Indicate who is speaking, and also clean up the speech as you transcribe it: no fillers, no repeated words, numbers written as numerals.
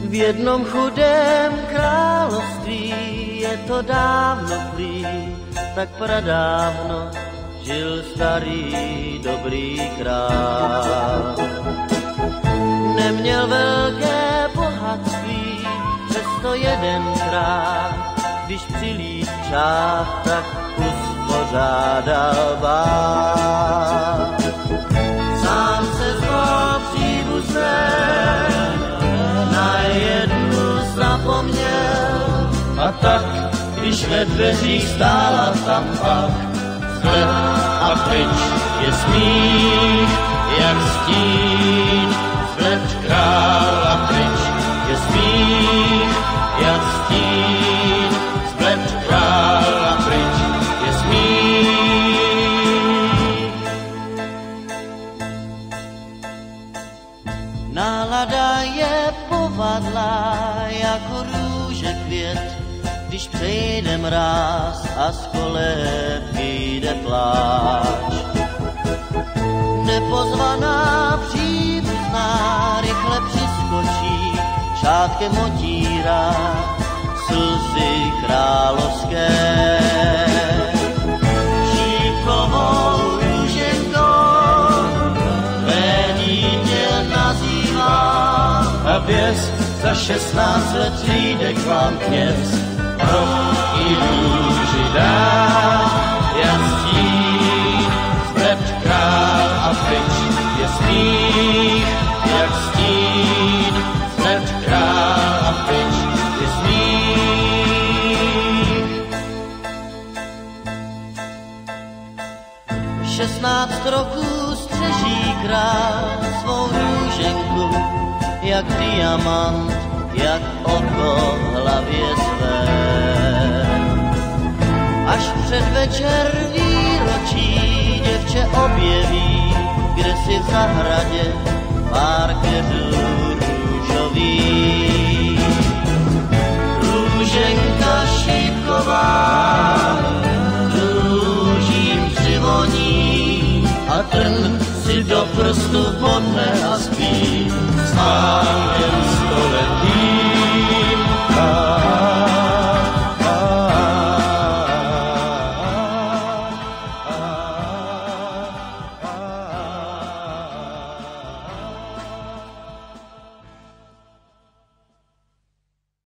Speaker 1: V jednom chudém království je to dávno prý, tak pradávno žil starý dobrý král. Neměl velké bohatství, přesto jedenkrát, když přilít čas, tak uspořádal bál. Sám se zval příbuzem, na jednu zapomněl, a tak, když ve dveřích stála tam pak, vzhled a pryč je smích, jak stín, vzhled král a pryč je smích, jak stín, vzhled král a pryč je smích. Nálada je povadlá jako růže květ, když přejde mráz a z kolébky jde pláč. Nepozvaná příbuzná rychle přiskočí, šátkem otírá slzy královské. Šípkovou růženkou tvé dítě nazývá, a věz, za 16 let přijde k vám kněz, roh i růži dá, jak stín, vzhled král a pryč je smích, jak stín, vzhled král a pryč je smích. 16 roků střeží král svou růženku, jak diamant, jak oko v hlavě své. Až předvečer výročí děvče objeví, kde si v zahradě pár květů růžový. Růženka šípková růžím přivoní a trn si do prstu bodne a spí. Spál